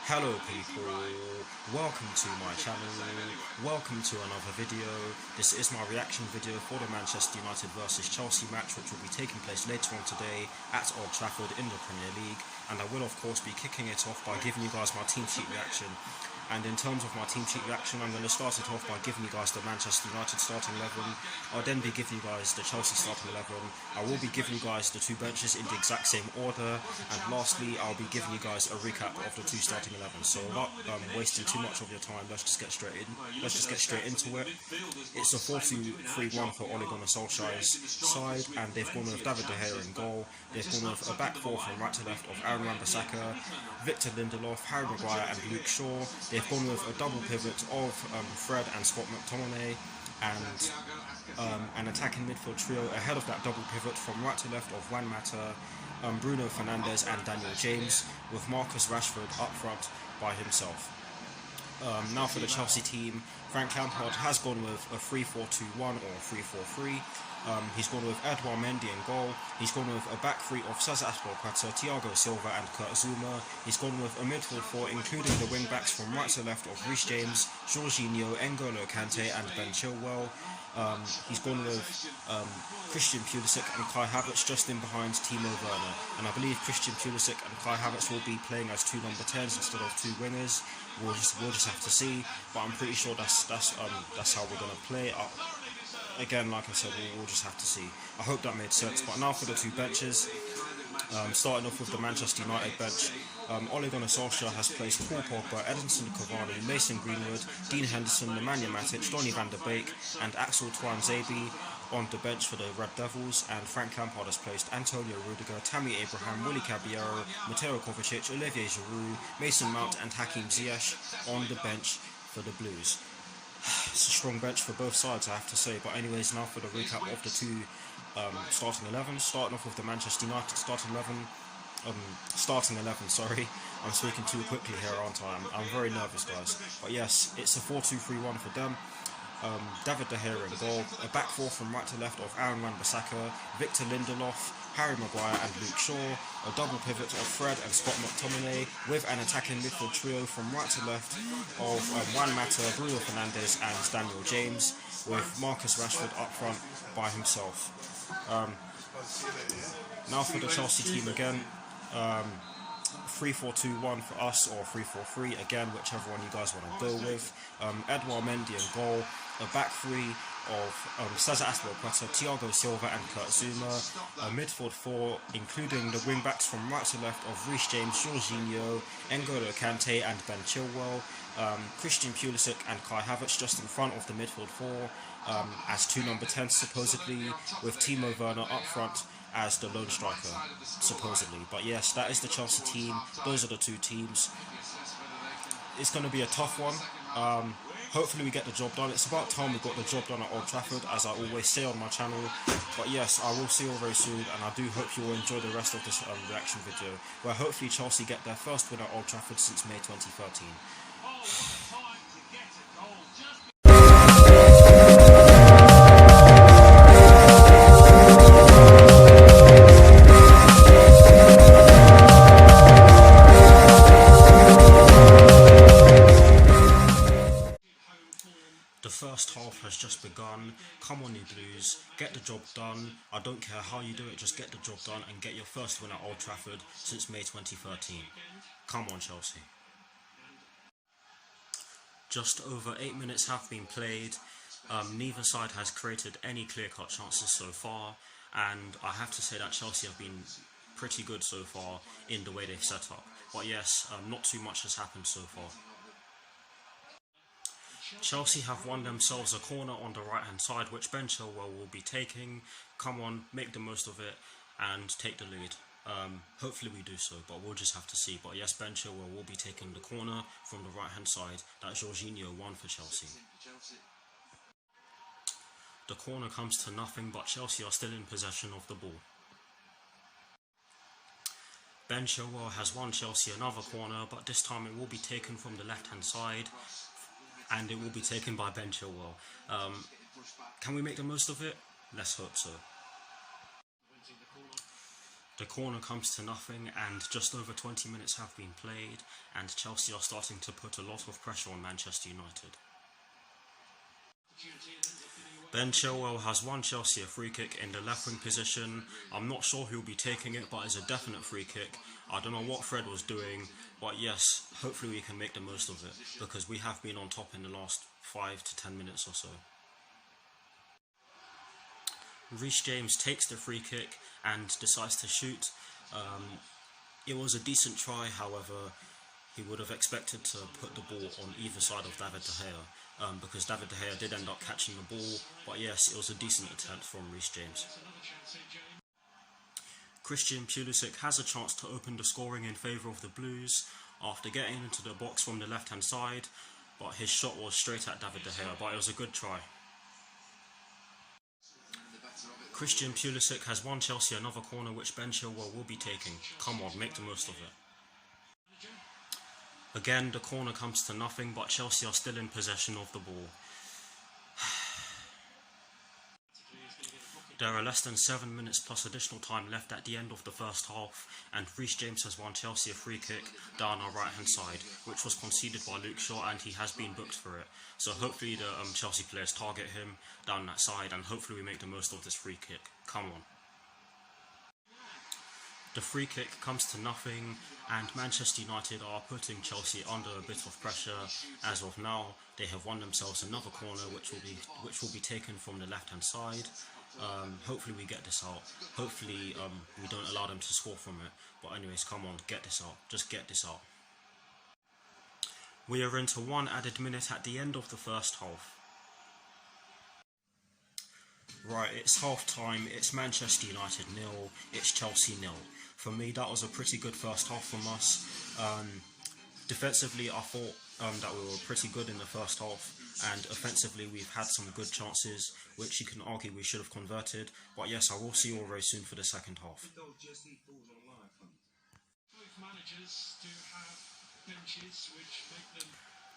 Hello people, welcome to my channel, welcome to another video. This is my reaction video for the Manchester United versus Chelsea match, which will be taking place later on today at Old Trafford in the Premier League, and I will of course be kicking it off by giving you guys my team sheet reaction. And in terms of my team sheet reaction, I'm going to start it off by giving you guys the Manchester United starting 11. I'll then be giving you guys the Chelsea starting 11. I will be giving you guys the two benches in the exact same order. And lastly, I'll be giving you guys a recap of the two starting 11. So not wasting too much of your time, let's just get straight into it. It's a 4-2-3-1 for Ole Gunnar Solskjaer's side, and they've gone with David De Gea in goal. They've gone with a back four from right to left of Aaron Wan-Bissaka, Victor Lindelof, Harry Maguire and Luke Shaw. They've gone with a double pivot of Fred and Scott McTominay, and an attacking midfield trio ahead of that double pivot from right to left of Juan Mata, Bruno Fernandes and Daniel James, with Marcus Rashford up front by himself. Now for the Chelsea team, Frank Lampard has gone with a 3-4-2-1 or 3-4-3. He's gone with Edouard Mendy in goal. He's gone with a back three of Cesar Azpilicueta, Thiago Silva and Kurt Zouma. He's gone with a midfield four including the wing backs from right to left of Reece James, Jorginho, N'Golo Kante and Ben Chilwell. He's gone with Christian Pulisic and Kai Havertz just in behind Timo Werner, and I believe Christian Pulisic and Kai Havertz will be playing as two number 10s instead of two wingers. We'll just have to see, but I'm pretty sure that's how we're gonna play. Again, like I said, we'll just have to see. I hope that made sense. But now for the two benches. Starting off with the Manchester United bench, Ole Gunnar Solskjaer has placed Paul Pogba, Edinson Cavani, Mason Greenwood, Dean Henderson, Nemanja Matic, Donny van der Beek and Axel Tuanzebe on the bench for the Red Devils, and Frank Lampard has placed Antonio Rudiger, Tammy Abraham, Willy Caballero, Mateo Kovacic, Olivier Giroud, Mason Mount and Hakim Ziyech on the bench for the Blues. It's a strong bench for both sides, I have to say. But anyways, now for the recap of the two starting 11. Starting off with the Manchester United starting 11. Sorry, I'm speaking too quickly here, aren't I? I'm very nervous, guys. But yes, it's a 4-2-3-1 for them. David De Gea in goal, a back four from right to left of Aaron Wan-Bissaka, Victor Lindelof, Harry Maguire and Luke Shaw, a double pivot of Fred and Scott McTominay, with an attacking midfield trio from right to left of Juan Mata, Bruno Fernandes and Daniel James, with Marcus Rashford up front by himself. Now for the Chelsea team again. 3-4-2-1 for us, or 3-4-3, again, whichever one you guys want to go with. Edouard Mendy in goal, a back three of Cesar Azpilicueta, Thiago Silva and Kurt Zouma, a midfield four including the wing backs from right to left of Reece James, Jorginho, N'Golo Kante and Ben Chilwell, Christian Pulisic and Kai Havertz just in front of the midfield four as two number 10s supposedly, with Timo Werner up front as the lone striker, supposedly. But yes, that is the Chelsea team. Those are the two teams. It's going to be a tough one. Hopefully we get the job done. It's about time we got the job done at Old Trafford, as I always say on my channel. But yes, I will see you all very soon, and I do hope you will enjoy the rest of this reaction video, where hopefully Chelsea get their first win at Old Trafford since May 2013. The first half has just begun. Come on, you Blues, get the job done. I don't care how you do it, just get the job done and get your first win at Old Trafford since May 2013. Come on, Chelsea. Just over 8 minutes have been played. Neither side has created any clear-cut chances so far, and I have to say that Chelsea have been pretty good so far in the way they've set up. But yes, not too much has happened so far. Chelsea have won themselves a corner on the right hand side, which Ben Chilwell will be taking. Come on, make the most of it and take the lead. Hopefully we do so, but we'll just have to see. But yes, Ben Chilwell will be taking the corner from the right hand side that Jorginho won for Chelsea. The corner comes to nothing, but Chelsea are still in possession of the ball. Ben Chilwell has won Chelsea another corner, but this time it will be taken from the left hand side, and it will be taken by Ben Chilwell. Can we make the most of it? Let's hope so. The corner comes to nothing, and just over 20 minutes have been played, and Chelsea are starting to put a lot of pressure on Manchester United. Ben Chilwell has won Chelsea a free kick in the left wing position. I'm not sure who'll be taking it, but it's a definite free kick. I don't know what Fred was doing, but yes, hopefully we can make the most of it, because we have been on top in the last 5 to 10 minutes or so. Reece James takes the free kick and decides to shoot. It was a decent try, however, he would have expected to put the ball on either side of David De Gea, because David De Gea did end up catching the ball, but yes, it was a decent attempt from Reece James. Christian Pulisic has a chance to open the scoring in favour of the Blues after getting into the box from the left hand side, but his shot was straight at David De Gea, but it was a good try. Christian Pulisic has won Chelsea another corner which Ben Chilwell will be taking. Come on, make the most of it. Again, the corner comes to nothing, but Chelsea are still in possession of the ball. There are less than 7 minutes plus additional time left at the end of the first half, and Reece James has won Chelsea a free kick down our right hand side, which was conceded by MNUCHE, and he has been booked for it. So hopefully the Chelsea players target him down that side, and hopefully we make the most of this free kick. Come on. The free kick comes to nothing, and Manchester United are putting Chelsea under a bit of pressure. As of now, they have won themselves another corner which will be taken from the left hand side. Hopefully we get this out. Hopefully we don't allow them to score from it. But anyways, come on, get this out. Just get this out. We are into 1 added minute at the end of the first half. Right, it's half time. It's Manchester United 0. It's Chelsea 0. For me, that was a pretty good first half from us. Defensively, I thought that we were pretty good in the first half, and offensively we've had some good chances which you can argue we should have converted, but yes, I will see you all very soon for the second half.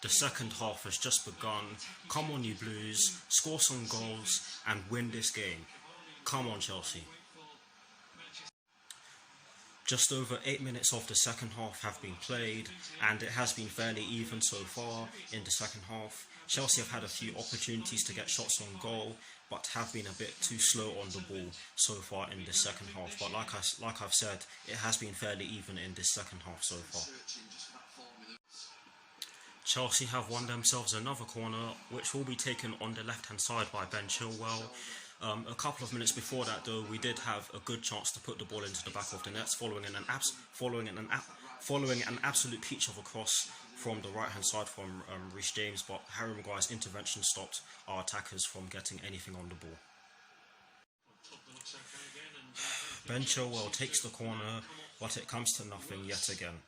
The second half has just begun. Come on you Blues, score some goals and win this game. Come on Chelsea. Just over 8 minutes of the second half have been played, and it has been fairly even so far in the second half. Chelsea have had a few opportunities to get shots on goal, but have been a bit too slow on the ball so far in the second half. But like I've said, it has been fairly even in this second half so far. Chelsea have won themselves another corner, which will be taken on the left-hand side by Ben Chilwell. A couple of minutes before that, though, we did have a good chance to put the ball into the back of the nets, following an absolute peach of a cross from the right-hand side from Reece James, but Harry Maguire's intervention stopped our attackers from getting anything on the ball. Ben Chilwell takes the corner, but it comes to nothing yet again.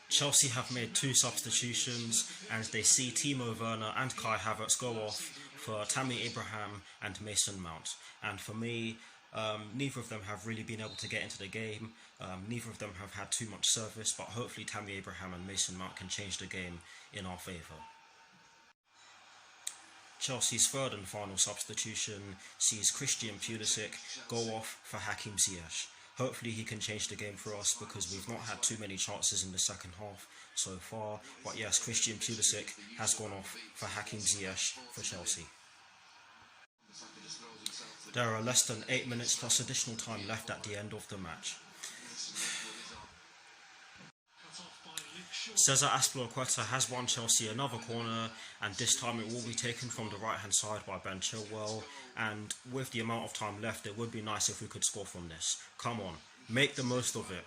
Chelsea have made 2 substitutions, and they see Timo Werner and Kai Havertz go off for Tammy Abraham and Mason Mount. And for me, neither of them have really been able to get into the game. Neither of them have had too much service, but hopefully Tammy Abraham and Mason Mount can change the game in our favour. Chelsea's third and final substitution sees Christian Pulisic go off for Hakim Ziyech. Hopefully he can change the game for us, because we've not had too many chances in the second half so far. But yes, Christian Pulisic has gone off for Hakim Ziyech for Chelsea. There are less than 8 minutes plus additional time left at the end of the match. Cesar Azpilicueta has won Chelsea another corner, and this time it will be taken from the right hand side by Ben Chilwell, and with the amount of time left it would be nice if we could score from this. Come on, make the most of it.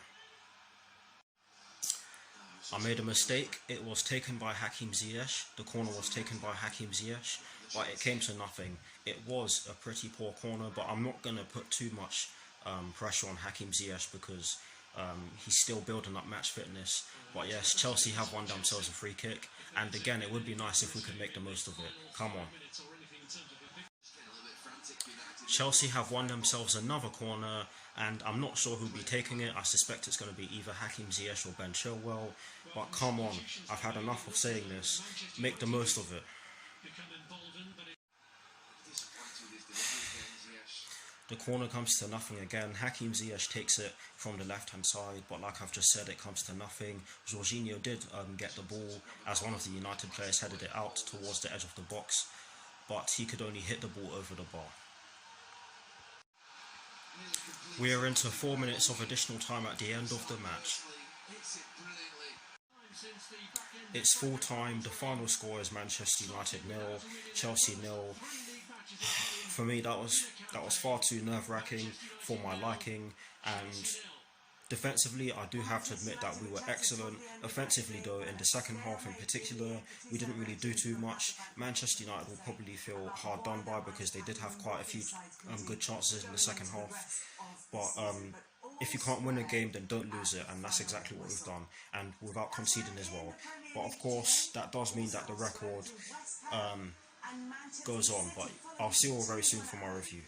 I made a mistake. It was taken by Hakim Ziyech. The corner was taken by Hakim Ziyech, but it came to nothing. It was a pretty poor corner, but I'm not going to put too much pressure on Hakim Ziyech, because he's still building up match fitness. But yes, Chelsea have won themselves a free kick, and again it would be nice if we could make the most of it. Come on. Chelsea have won themselves another corner, and I'm not sure who'll be taking it. I suspect it's going to be either Hakim Ziyech or Ben Chilwell, but come on, I've had enough of saying this. Make the most of it. The corner comes to nothing again. Hakim Ziyech takes it from the left-hand side, but like I've just said, it comes to nothing. Jorginho did get the ball as one of the United players headed it out towards the edge of the box, but he could only hit the ball over the bar. We are into 4 minutes of additional time at the end of the match. It's full time. The final score is Manchester United 0, Chelsea 0. For me, that was far too nerve-wracking for my liking, and defensively, I do have to admit that we were excellent. Offensively, though, in the second half in particular, we didn't really do too much. Manchester United will probably feel hard done by because they did have quite a few good chances in the second half. But if you can't win a game, then don't lose it, and that's exactly what we've done, and without conceding as well. But of course, that does mean that the record goes on, but I'll see you all very soon for my review.